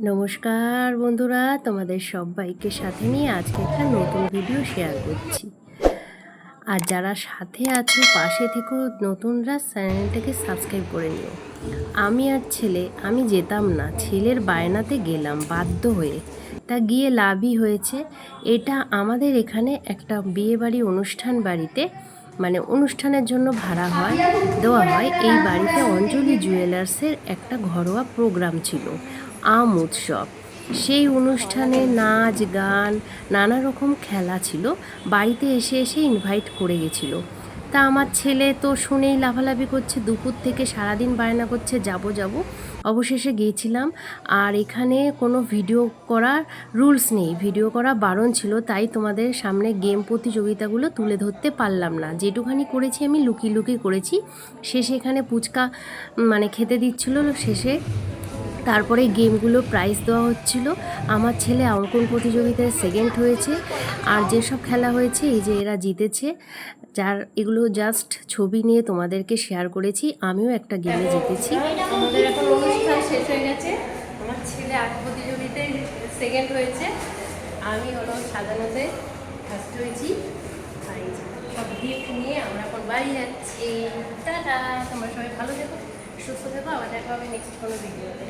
নমস্কার বন্ধুরা, তোমাদের সবাইকে সাথে নিয়ে আজকে একটা নতুন ভিডিও শেয়ার করছি। আর যারা সাথে আছো পাশে থেকো, নতুনরা চ্যানেলটাকে সাবস্ক্রাইব করে নিও। আমি যেতাম না, ছেলের বায়নাতে গেলাম বাধ্য হয়ে। তা গিয়ে লাভই হয়েছে। এটা আমাদের এখানে একটা বিয়েবাড়ি অনুষ্ঠান বাড়িতে, মানে অনুষ্ঠানের জন্য দেওয়া হয়। এই বাড়িতে অঞ্জলি জুয়েলার্সের একটা ঘরোয়া প্রোগ্রাম ছিল, আম উৎসব। সেই অনুষ্ঠানে নাচ গান নানা রকম খেলা ছিল। বাড়িতে এসে এসে ইনভাইট করে গেছিলো। তা আমার ছেলে তো শুনেই লাফালাফি করছে, দুপুর থেকে সারাদিন বায়না করছে যাব যাব। অবশেষে গিয়েছিলাম। আর এখানে কোনো ভিডিও করার রুলস নেই, ভিডিও করা বারণ ছিল, তাই তোমাদের সামনে গেম প্রতিযোগিতাগুলো তুলে ধরতে পারলাম না। যেটুখানি করেছি আমি লুকিয়ে লুকিয়ে করেছি। শেষে এখানে পুচকা খেতে দিচ্ছিল শেষে। তারপরে গেমগুলো প্রাইজ দেওয়া হচ্ছিল। আমার ছেলে অঙ্কন প্রতিযোগিতায় সেকেন্ড হয়েছে। আর যেসব খেলা হয়েছে এই যে এরা জিতেছে। এগুলো জাস্ট ছবি নিয়ে তোমাদেরকে শেয়ার করেছি। আমিও একটা গেমে জিতেছি। আমাদের এখন অনুষ্ঠান শেষ হয়ে গেছে। আমার ছেলে আর্ট প্রতিযোগিতায় সেকেন্ড হয়েছে, আমি হলো সাজানোতে ফার্স্ট হয়েছি। আর এই যে সব গিফট নিয়ে আমরা এখন বাড়ি যাচ্ছি। টাটা, তোমরা সবাই ভালো থেকো, সুস্থ থেকো। আবার দেখা হবে নেক্সট কোনো ভিডিওতে।